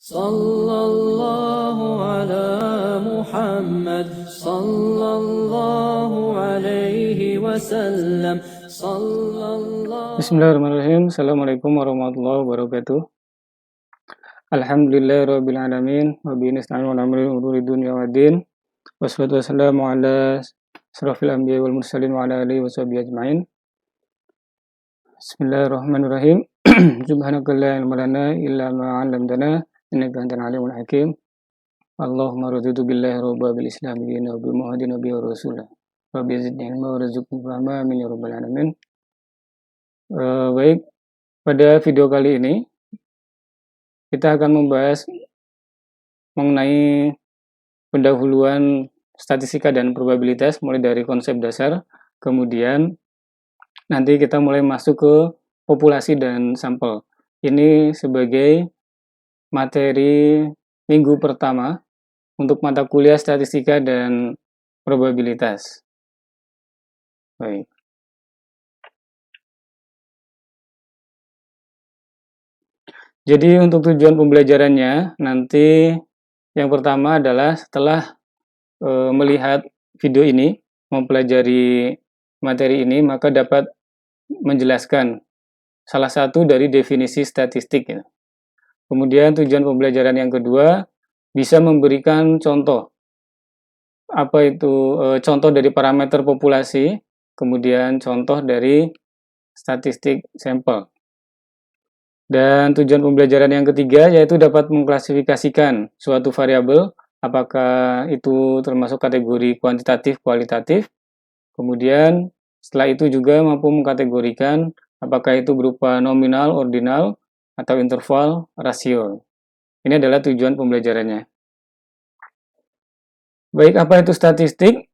Sallallahu ala Muhammad sallallahu alaihi wasallam sallallahu. Bismillahirrahmanirrahim. Assalamualaikum warahmatullahi wabarakatuh. Alhamdulillahirabbil alamin wa bihi nasta'inu ala umuri dunya waddin. Wassalatu wassalamu ala asrofil anbiya'i wal mursalin wa ala alihi washabihi ajmain. Bismillahirrahmanirrahim. Subhanaka la ilma lana illa ma 'allamtana innaka antal alimul hakim. Allahumma raditu billahi rabba bil islam dinan wa bi muhammadin nabiyyan wa rasulah. Rabbi zidni ilma warzuqni fahma amin ya rabbal alamin. Baik, pada video kali ini kita akan membahas mengenai pendahuluan statistika dan probabilitas mulai dari konsep dasar, kemudian nanti kita mulai masuk ke populasi dan sampel. Ini sebagai materi minggu pertama untuk mata kuliah statistika dan probabilitas. Baik. Jadi untuk tujuan pembelajarannya nanti yang pertama adalah setelah melihat video ini, mempelajari materi ini, maka dapat menjelaskan salah satu dari definisi statistik. Ya. Kemudian tujuan pembelajaran yang kedua bisa memberikan contoh. Apa itu contoh dari parameter populasi, kemudian contoh dari statistik sampel. Dan tujuan pembelajaran yang ketiga yaitu dapat mengklasifikasikan suatu variabel, apakah itu termasuk kategori kuantitatif, kualitatif. Kemudian setelah itu juga mampu mengkategorikan apakah itu berupa nominal, ordinal, atau interval, rasio. Ini adalah tujuan pembelajarannya. Baik, apa itu statistik?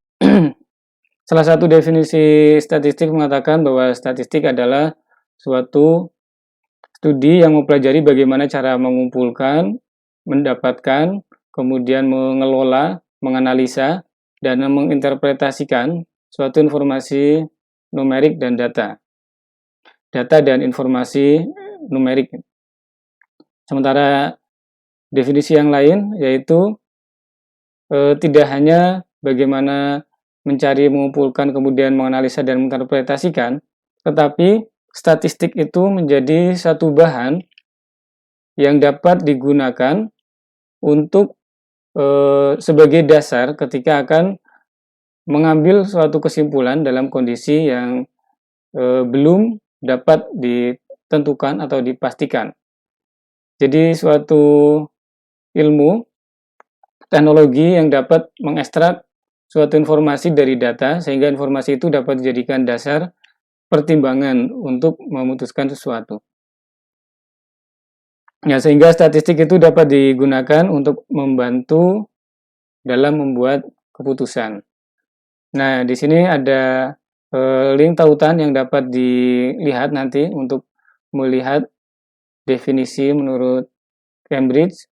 Salah satu definisi statistik mengatakan bahwa statistik adalah suatu studi yang mempelajari bagaimana cara mengumpulkan, mendapatkan, kemudian mengelola, menganalisa, dan menginterpretasikan suatu informasi numerik dan data. Data dan informasi numerik. Sementara definisi yang lain yaitu tidak hanya bagaimana mencari, mengumpulkan, kemudian menganalisa dan menginterpretasikan, tetapi statistik itu menjadi satu bahan yang dapat digunakan untuk sebagai dasar ketika akan mengambil suatu kesimpulan dalam kondisi yang belum dapat ditentukan atau dipastikan. Jadi suatu ilmu, teknologi yang dapat mengekstrak suatu informasi dari data sehingga informasi itu dapat dijadikan dasar pertimbangan untuk memutuskan sesuatu. Ya, sehingga statistik itu dapat digunakan untuk membantu dalam membuat keputusan. Nah, di sini ada link tautan yang dapat dilihat nanti untuk melihat definisi menurut Cambridge,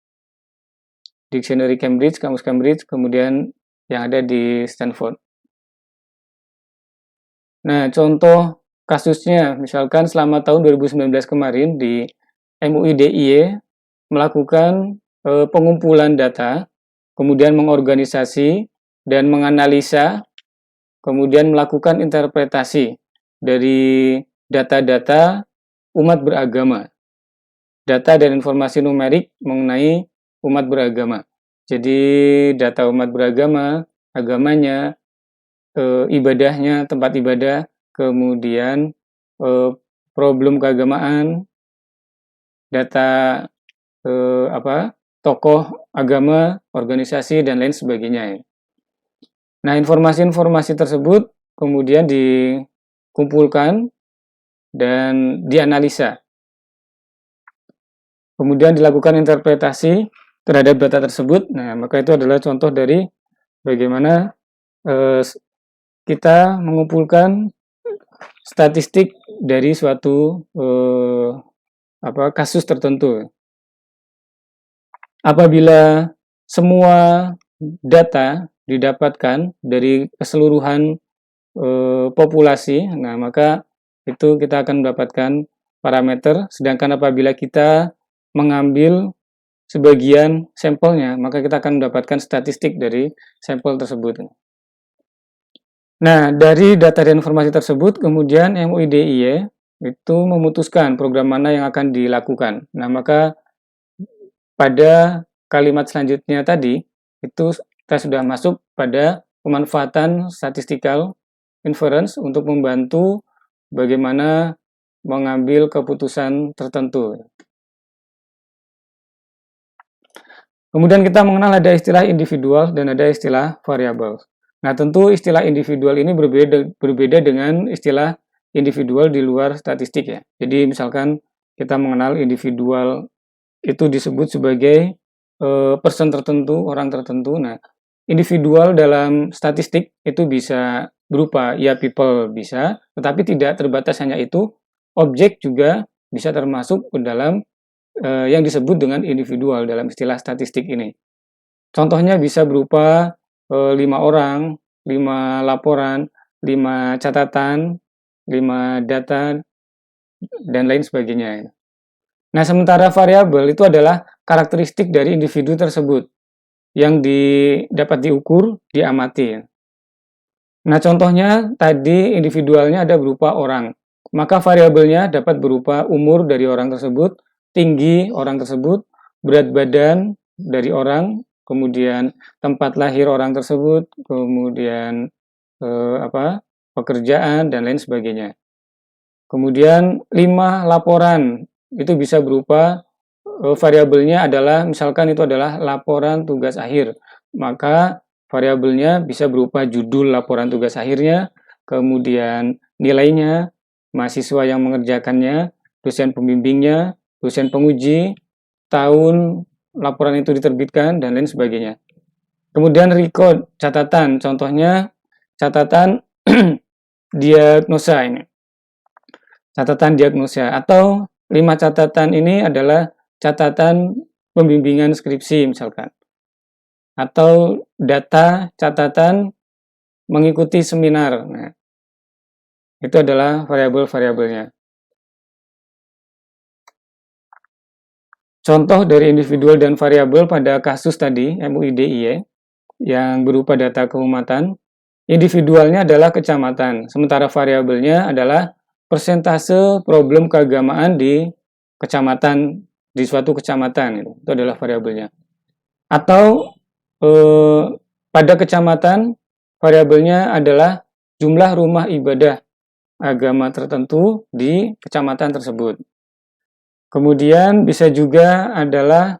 Dictionary Cambridge, Kamus Cambridge, kemudian yang ada di Stanford. Nah, contoh kasusnya, misalkan selama tahun 2019 kemarin di MUI DIY melakukan pengumpulan data, kemudian mengorganisasi dan menganalisa, kemudian melakukan interpretasi dari data-data umat beragama. Data dan informasi numerik mengenai umat beragama. Jadi data umat beragama, agamanya, ibadahnya, tempat ibadah, kemudian problem keagamaan, data tokoh agama, organisasi, dan lain sebagainya. Nah, informasi-informasi tersebut kemudian dikumpulkan dan dianalisa. Kemudian dilakukan interpretasi terhadap data tersebut. Nah, maka itu adalah contoh dari bagaimana kita mengumpulkan statistik dari suatu kasus tertentu. Apabila semua data didapatkan dari keseluruhan populasi, nah maka itu kita akan mendapatkan parameter. Sedangkan apabila kita mengambil sebagian sampelnya, maka kita akan mendapatkan statistik dari sampel tersebut. Nah, dari data dan informasi tersebut, kemudian MUI DIY itu memutuskan program mana yang akan dilakukan. Nah, maka pada kalimat selanjutnya tadi, itu kita sudah masuk pada pemanfaatan statistical inference untuk membantu bagaimana mengambil keputusan tertentu. Kemudian kita mengenal ada istilah individual dan ada istilah variabel. Nah, tentu istilah individual ini berbeda dengan istilah individual di luar statistik ya. Jadi misalkan kita mengenal individual itu disebut sebagai person tertentu, orang tertentu. Nah, individual dalam statistik itu bisa berupa ya people bisa, tetapi tidak terbatas hanya itu, objek juga bisa termasuk ke dalam yang disebut dengan individual dalam istilah statistik ini. Contohnya bisa berupa 5 orang, 5 laporan, 5 catatan, 5 data, dan lain sebagainya. Nah, sementara variabel itu adalah karakteristik dari individu tersebut yang dapat diukur, diamati. Nah, contohnya tadi individualnya ada berupa orang. Maka variabelnya dapat berupa umur dari orang tersebut, tinggi orang tersebut, berat badan dari orang, kemudian tempat lahir orang tersebut, kemudian pekerjaan dan lain sebagainya. Kemudian 5 laporan itu bisa berupa variabelnya adalah misalkan itu adalah laporan tugas akhir. Maka variabelnya bisa berupa judul laporan tugas akhirnya, kemudian nilainya, mahasiswa yang mengerjakannya, dosen pembimbingnya, dosen penguji, tahun laporan itu diterbitkan, dan lain sebagainya. Kemudian record, catatan, contohnya catatan diagnosa ini. Catatan diagnosa atau 5 catatan ini adalah catatan pembimbingan skripsi misalkan. Atau data catatan mengikuti seminar. Nah, itu adalah variabel-variabelnya. Contoh dari individual dan variabel pada kasus tadi, MUI DIY, yang berupa data keumatan, individualnya adalah kecamatan, sementara variabelnya adalah persentase problem keagamaan di kecamatan, di suatu kecamatan, itu adalah variabelnya. Atau pada kecamatan, variabelnya adalah jumlah rumah ibadah agama tertentu di kecamatan tersebut. Kemudian bisa juga adalah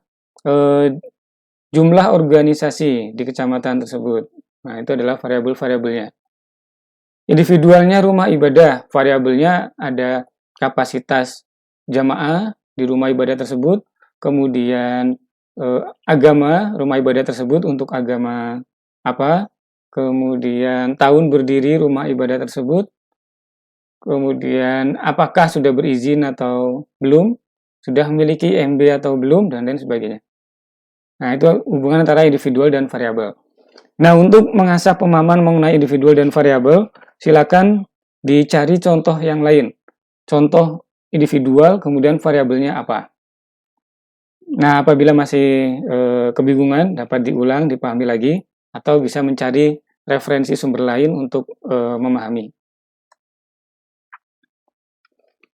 jumlah organisasi di kecamatan tersebut. Nah, itu adalah variabel-variabelnya. Individualnya rumah ibadah, variabelnya ada kapasitas jamaah di rumah ibadah tersebut, kemudian agama rumah ibadah tersebut untuk agama apa, kemudian tahun berdiri rumah ibadah tersebut, kemudian apakah sudah berizin atau belum, sudah memiliki MB atau belum, dan lain sebagainya. Nah, itu hubungan antara individual dan variabel. Nah, untuk mengasah pemahaman mengenai individual dan variabel, silakan dicari contoh yang lain. Contoh individual, kemudian variabelnya apa. Nah, apabila masih kebingungan, dapat diulang, dipahami lagi, atau bisa mencari referensi sumber lain untuk memahami.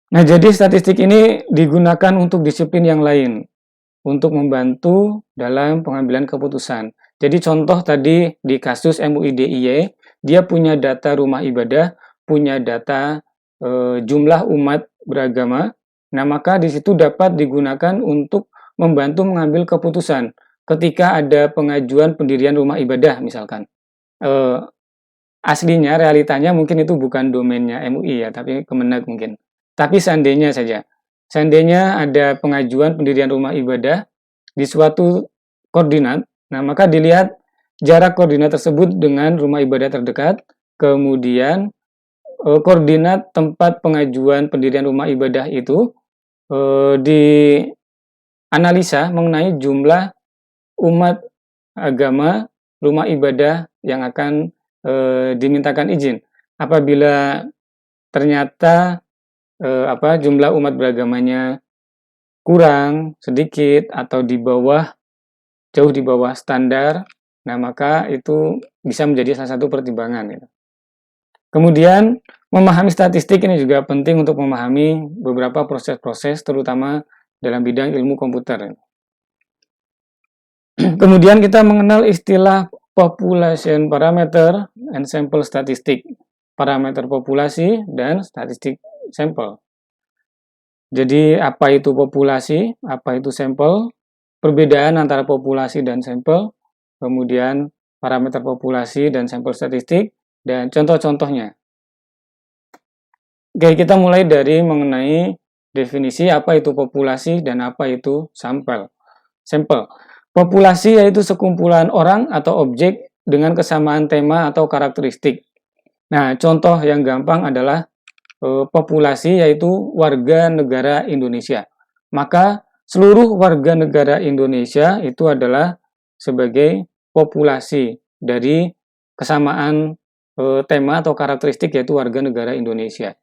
Nah, jadi statistik ini digunakan untuk disiplin yang lain, untuk membantu dalam pengambilan keputusan. Jadi contoh tadi di kasus MUI DIY, dia punya data rumah ibadah, punya data jumlah umat beragama. Nah, maka di situ dapat digunakan untuk membantu mengambil keputusan ketika ada pengajuan pendirian rumah ibadah misalkan. Aslinya, realitanya mungkin itu bukan domainnya MUI ya, tapi Kemenag mungkin. Tapi seandainya saja, seandainya ada pengajuan pendirian rumah ibadah di suatu koordinat, nah maka dilihat jarak koordinat tersebut dengan rumah ibadah terdekat, kemudian koordinat tempat pengajuan pendirian rumah ibadah itu dianalisa mengenai jumlah umat agama rumah ibadah yang akan dimintakan izin. Apabila ternyata jumlah umat beragamanya kurang, sedikit, atau jauh di bawah standar, nah maka itu bisa menjadi salah satu pertimbangan. Gitu. Kemudian, memahami statistik ini juga penting untuk memahami beberapa proses-proses, terutama dalam bidang ilmu komputer. Kemudian kita mengenal istilah population parameter and sample statistic, parameter populasi dan statistik sampel. Jadi apa itu populasi, apa itu sampel, perbedaan antara populasi dan sampel, kemudian parameter populasi dan sampel statistik, dan contoh-contohnya. Oke, kita mulai dari mengenai definisi apa itu populasi dan apa itu sampel. Populasi yaitu sekumpulan orang atau objek dengan kesamaan tema atau karakteristik. Nah, contoh yang gampang adalah populasi yaitu warga negara Indonesia. Maka seluruh warga negara Indonesia itu adalah sebagai populasi dari kesamaan tema atau karakteristik yaitu warga negara Indonesia.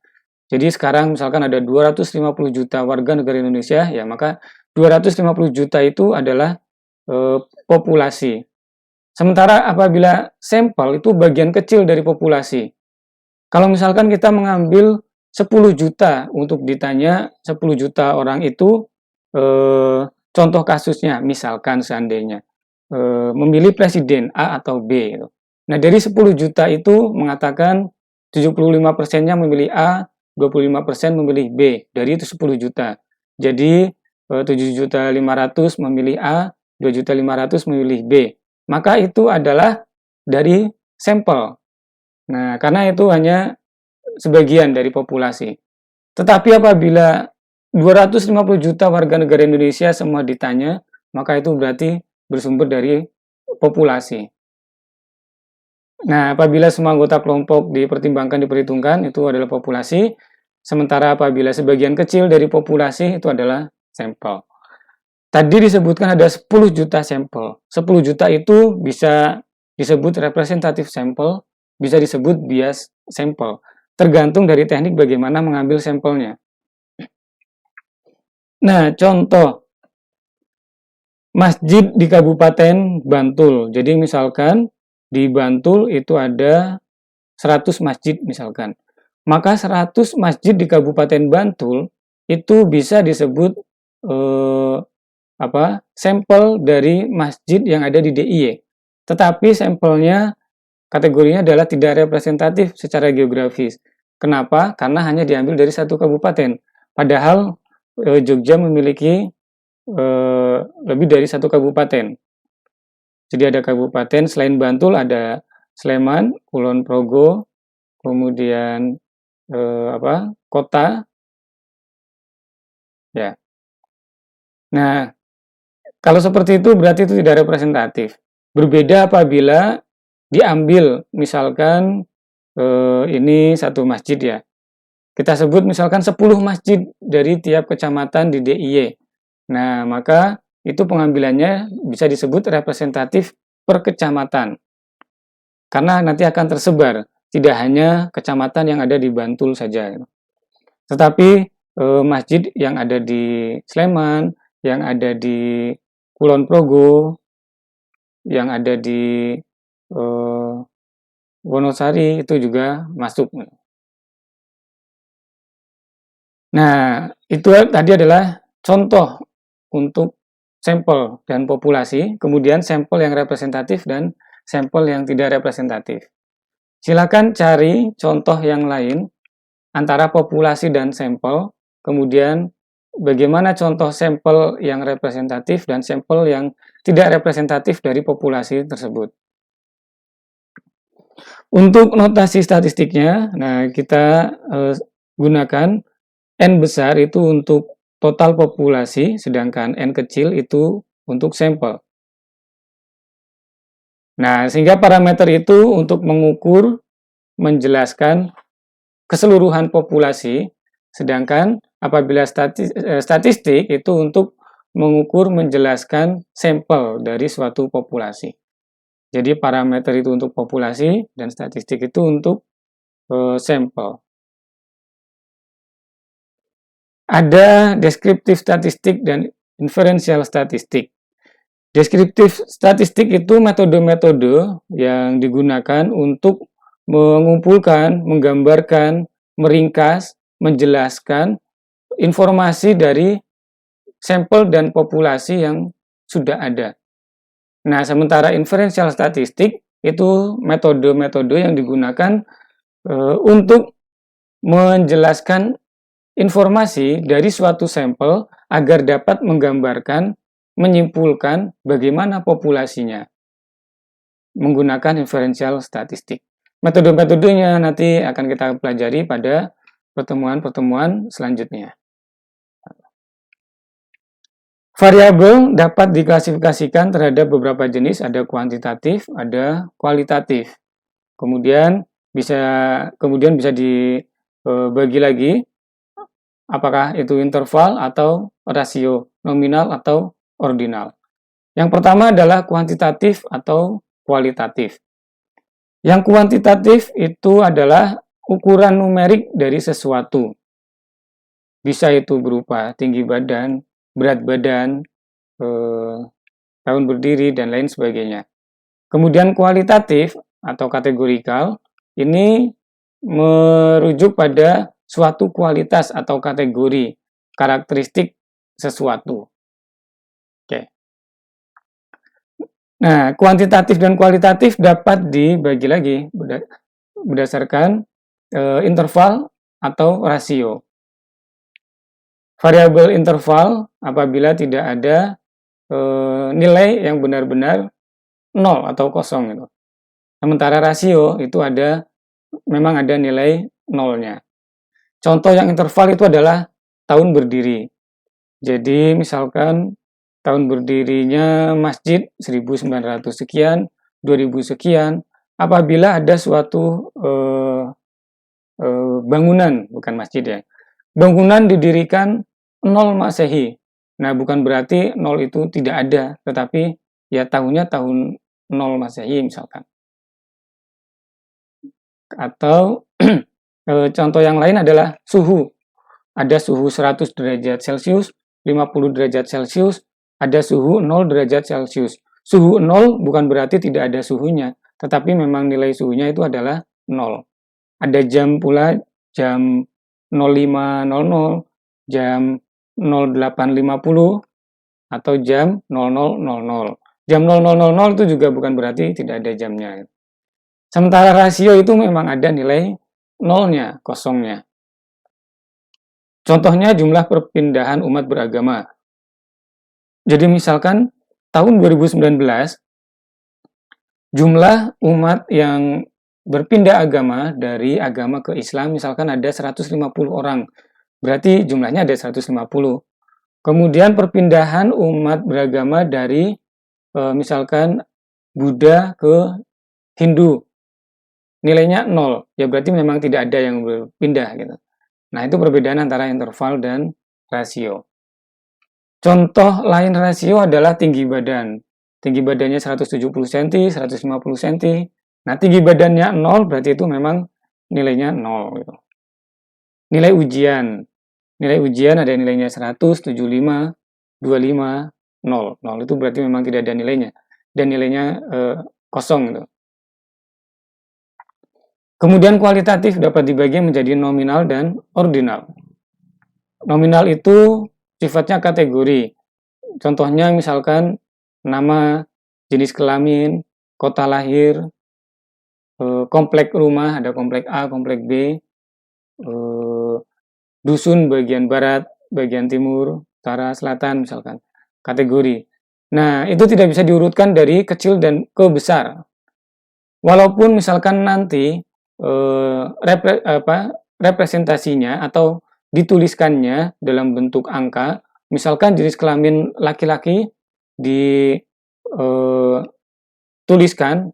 Jadi sekarang misalkan ada 250 juta warga negara Indonesia, ya maka 250 juta itu adalah populasi. Sementara apabila sampel itu bagian kecil dari populasi. Kalau misalkan kita mengambil 10 juta untuk ditanya 10 juta orang itu, contoh kasusnya misalkan seandainya memilih presiden A atau B. Gitu. Nah dari 10 juta itu mengatakan 75%-nya memilih A, 25% memilih B, dari itu 10 juta. Jadi 7.500.000 memilih A, 2.500.000 memilih B. Maka itu adalah dari sampel. Nah, karena itu hanya sebagian dari populasi. Tetapi apabila 250 juta warga negara Indonesia semua ditanya, maka itu berarti bersumber dari populasi. Nah, apabila semua anggota kelompok diperhitungkan, itu adalah populasi. Sementara apabila sebagian kecil dari populasi, itu adalah sampel. Tadi disebutkan ada 10 juta sampel. 10 juta itu bisa disebut representatif sampel, bisa disebut bias sampel. Tergantung dari teknik bagaimana mengambil sampelnya. Nah, contoh masjid di Kabupaten Bantul. Jadi misalkan di Bantul itu ada 100 masjid misalkan. Maka 100 masjid di Kabupaten Bantul itu bisa disebut sampel dari masjid yang ada di DIY. Tetapi sampelnya kategorinya adalah tidak representatif secara geografis. Kenapa? Karena hanya diambil dari satu kabupaten. Padahal Jogja memiliki lebih dari satu kabupaten. Jadi ada kabupaten selain Bantul ada Sleman, Kulon Progo, kemudian kota. Ya. Nah, kalau seperti itu berarti itu tidak representatif. Berbeda apabila diambil misalkan ini satu masjid ya. Kita sebut misalkan 10 masjid dari tiap kecamatan di DIY. Nah, maka itu pengambilannya bisa disebut representatif per kecamatan. Karena nanti akan tersebar, tidak hanya kecamatan yang ada di Bantul saja. Tetapi masjid yang ada di Sleman, yang ada di Kulon Progo, yang ada di Wonosari itu juga masuk. Nah, itu tadi adalah contoh untuk sampel dan populasi, kemudian sampel yang representatif dan sampel yang tidak representatif. Silakan cari contoh yang lain antara populasi dan sampel, kemudian bagaimana contoh sampel yang representatif dan sampel yang tidak representatif dari populasi tersebut. Untuk notasi statistiknya, nah kita gunakan N besar itu untuk total populasi, sedangkan N kecil itu untuk sampel. Nah, sehingga parameter itu untuk mengukur, menjelaskan keseluruhan populasi, sedangkan apabila statistik itu untuk mengukur, menjelaskan sampel dari suatu populasi. Jadi parameter itu untuk populasi dan statistik itu untuk sampel. Ada deskriptif statistik dan inferential statistik. Deskriptif statistik itu metode-metode yang digunakan untuk mengumpulkan, menggambarkan, meringkas, menjelaskan informasi dari sampel dan populasi yang sudah ada. Nah, sementara inferential statistik itu metode-metode yang digunakan untuk menjelaskan informasi dari suatu sampel agar dapat menggambarkan, menyimpulkan bagaimana populasinya menggunakan inferential statistik. Metode-metodenya nanti akan kita pelajari pada pertemuan-pertemuan selanjutnya. Variabel dapat diklasifikasikan terhadap beberapa jenis, ada kuantitatif, ada kualitatif. Kemudian bisa dibagi lagi apakah itu interval atau rasio, nominal atau ordinal. Yang pertama adalah kuantitatif atau kualitatif. Yang kuantitatif itu adalah ukuran numerik dari sesuatu. Bisa itu berupa tinggi badan, berat badan, tahun berdiri, dan lain sebagainya. Kemudian kualitatif atau kategorikal ini merujuk pada suatu kualitas atau kategori, karakteristik sesuatu. Oke. Nah, kuantitatif dan kualitatif dapat dibagi lagi berdasarkan interval atau rasio. Variabel interval apabila tidak ada nilai yang benar-benar 0 atau kosong gitu. Sementara rasio itu memang ada nilai nolnya. Contoh yang interval itu adalah tahun berdiri. Jadi misalkan tahun berdirinya masjid 1900 sekian, 2000 sekian. Apabila ada suatu bangunan, bukan masjid ya, bangunan didirikan 0 Masehi. Nah, bukan berarti 0 itu tidak ada, tetapi ya tahunnya tahun 0 Masehi misalkan. Atau contoh yang lain adalah suhu. Ada suhu 100 derajat Celcius, 50 derajat Celcius, ada suhu 0 derajat Celcius. Suhu 0 bukan berarti tidak ada suhunya, tetapi memang nilai suhunya itu adalah 0. Ada jam pula, jam 05.00, jam 08.50, atau jam 00.00. Jam 00.00 itu juga bukan berarti tidak ada jamnya. Sementara rasio itu memang ada nilai nolnya, kosongnya. Contohnya jumlah perpindahan umat beragama. Jadi misalkan tahun 2019, jumlah umat yang berpindah agama dari agama ke Islam misalkan ada 150 orang. Berarti jumlahnya ada 150. Kemudian perpindahan umat beragama dari misalkan Buddha ke Hindu, nilainya 0. Ya berarti memang tidak ada yang berpindah gitu. Nah, itu perbedaan antara interval dan rasio. Contoh lain rasio adalah tinggi badan. Tinggi badannya 170 cm, 150 cm. Nah, tinggi badannya 0 berarti itu memang nilainya 0 gitu. Nilai ujian. Nilai ujian ada nilainya 100, 75, 25, 0. 0 itu berarti memang tidak ada nilainya. Dan nilainya kosong gitu. Kemudian kualitatif dapat dibagi menjadi nominal dan ordinal. Nominal itu sifatnya kategori. Contohnya misalkan nama, jenis kelamin, kota lahir, komplek rumah, ada komplek A, komplek B, dusun bagian barat, bagian timur, utara, selatan misalkan. Kategori. Nah, itu tidak bisa diurutkan dari kecil dan ke besar. Walaupun misalkan nanti representasinya atau dituliskannya dalam bentuk angka, misalkan jenis kelamin laki-laki dituliskan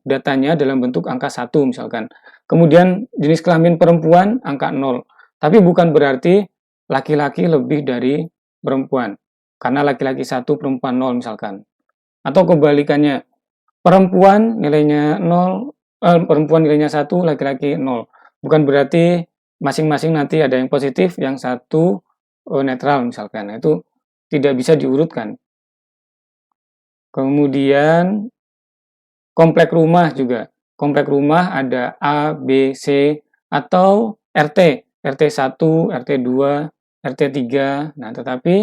datanya dalam bentuk angka 1 misalkan. Kemudian jenis kelamin perempuan angka 0. Tapi bukan berarti laki-laki lebih dari perempuan. Karena laki-laki 1, perempuan 0 misalkan. Atau kebalikannya, perempuan nilainya 0, perempuan nilainya 1, laki-laki 0. Bukan berarti masing-masing nanti ada yang positif, yang satu netral misalkan. Nah, itu tidak bisa diurutkan. Kemudian komplek rumah juga. Komplek rumah ada A, B, C, atau RT. RT 1, RT 2, RT 3. Nah, tetapi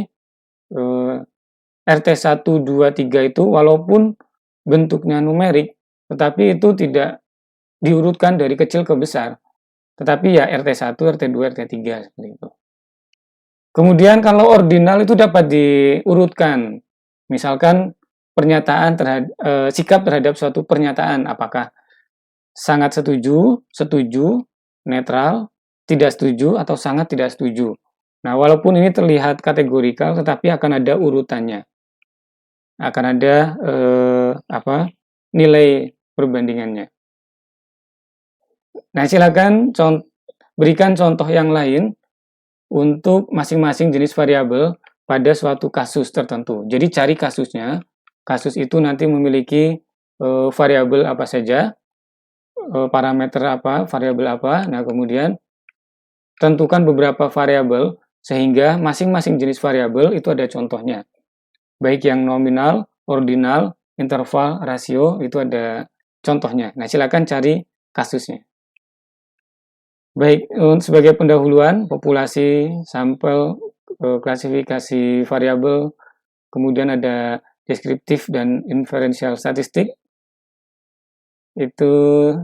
RT 1, 2, 3 itu walaupun bentuknya numerik, tetapi itu tidak diurutkan dari kecil ke besar. Tetapi ya RT 1, RT 2, RT 3 seperti itu. Kemudian kalau ordinal itu dapat diurutkan. Misalkan pernyataan sikap terhadap suatu pernyataan, apakah sangat setuju, setuju, netral, tidak setuju, atau sangat tidak setuju. Nah, walaupun ini terlihat kategorikal, tetapi akan ada urutannya. Akan ada nilai perbandingannya. Nah, silakan berikan contoh yang lain untuk masing-masing jenis variabel pada suatu kasus tertentu. Jadi cari kasusnya. Kasus itu nanti memiliki variabel apa saja, parameter apa, variabel apa. Nah, kemudian tentukan beberapa variabel sehingga masing-masing jenis variabel itu ada contohnya. Baik yang nominal, ordinal, interval, rasio, itu ada contohnya. Nah, silakan cari kasusnya. Baik, sebagai pendahuluan, populasi, sampel, klasifikasi variabel, kemudian ada deskriptif dan inferensial statistik. Itu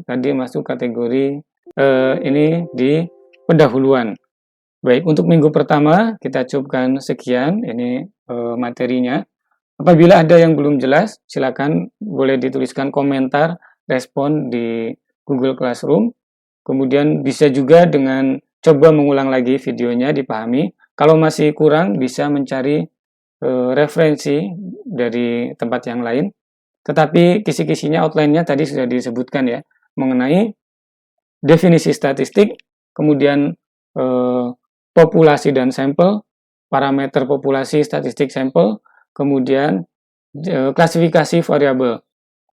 tadi masuk kategori ini di pendahuluan. Baik, untuk minggu pertama kita cukupkan sekian, ini materinya. Apabila ada yang belum jelas, silakan boleh dituliskan komentar, respon di Google Classroom. Kemudian bisa juga dengan coba mengulang lagi videonya, dipahami. Kalau masih kurang, bisa mencari referensi dari tempat yang lain. Tetapi kisi-kisinya, outline-nya tadi sudah disebutkan ya, mengenai definisi statistik, kemudian populasi dan sampel, parameter populasi, statistik, sampel, kemudian klasifikasi variabel.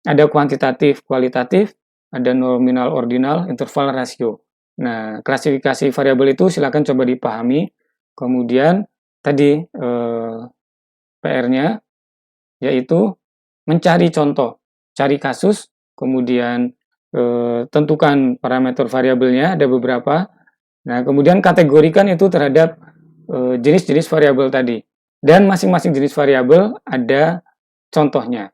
Ada kuantitatif, kualitatif, ada nominal, ordinal, interval, rasio. Nah, klasifikasi variabel itu silakan coba dipahami. Kemudian tadi PR-nya yaitu mencari contoh, cari kasus, kemudian tentukan parameter variabelnya, ada beberapa. Nah, kemudian kategorikan itu terhadap jenis-jenis variabel tadi. Dan masing-masing jenis variabel ada contohnya.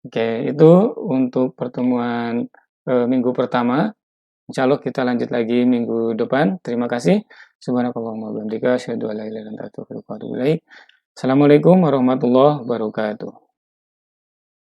Oke, itu untuk pertemuan minggu pertama. Insya Allah kita lanjut lagi minggu depan. Terima kasih. Subhanakallahumma wa bihamdika asyhadu an la ilaha illa anta astaghfiruka wa atubu ilaik. Assalamualaikum warahmatullahi wabarakatuh.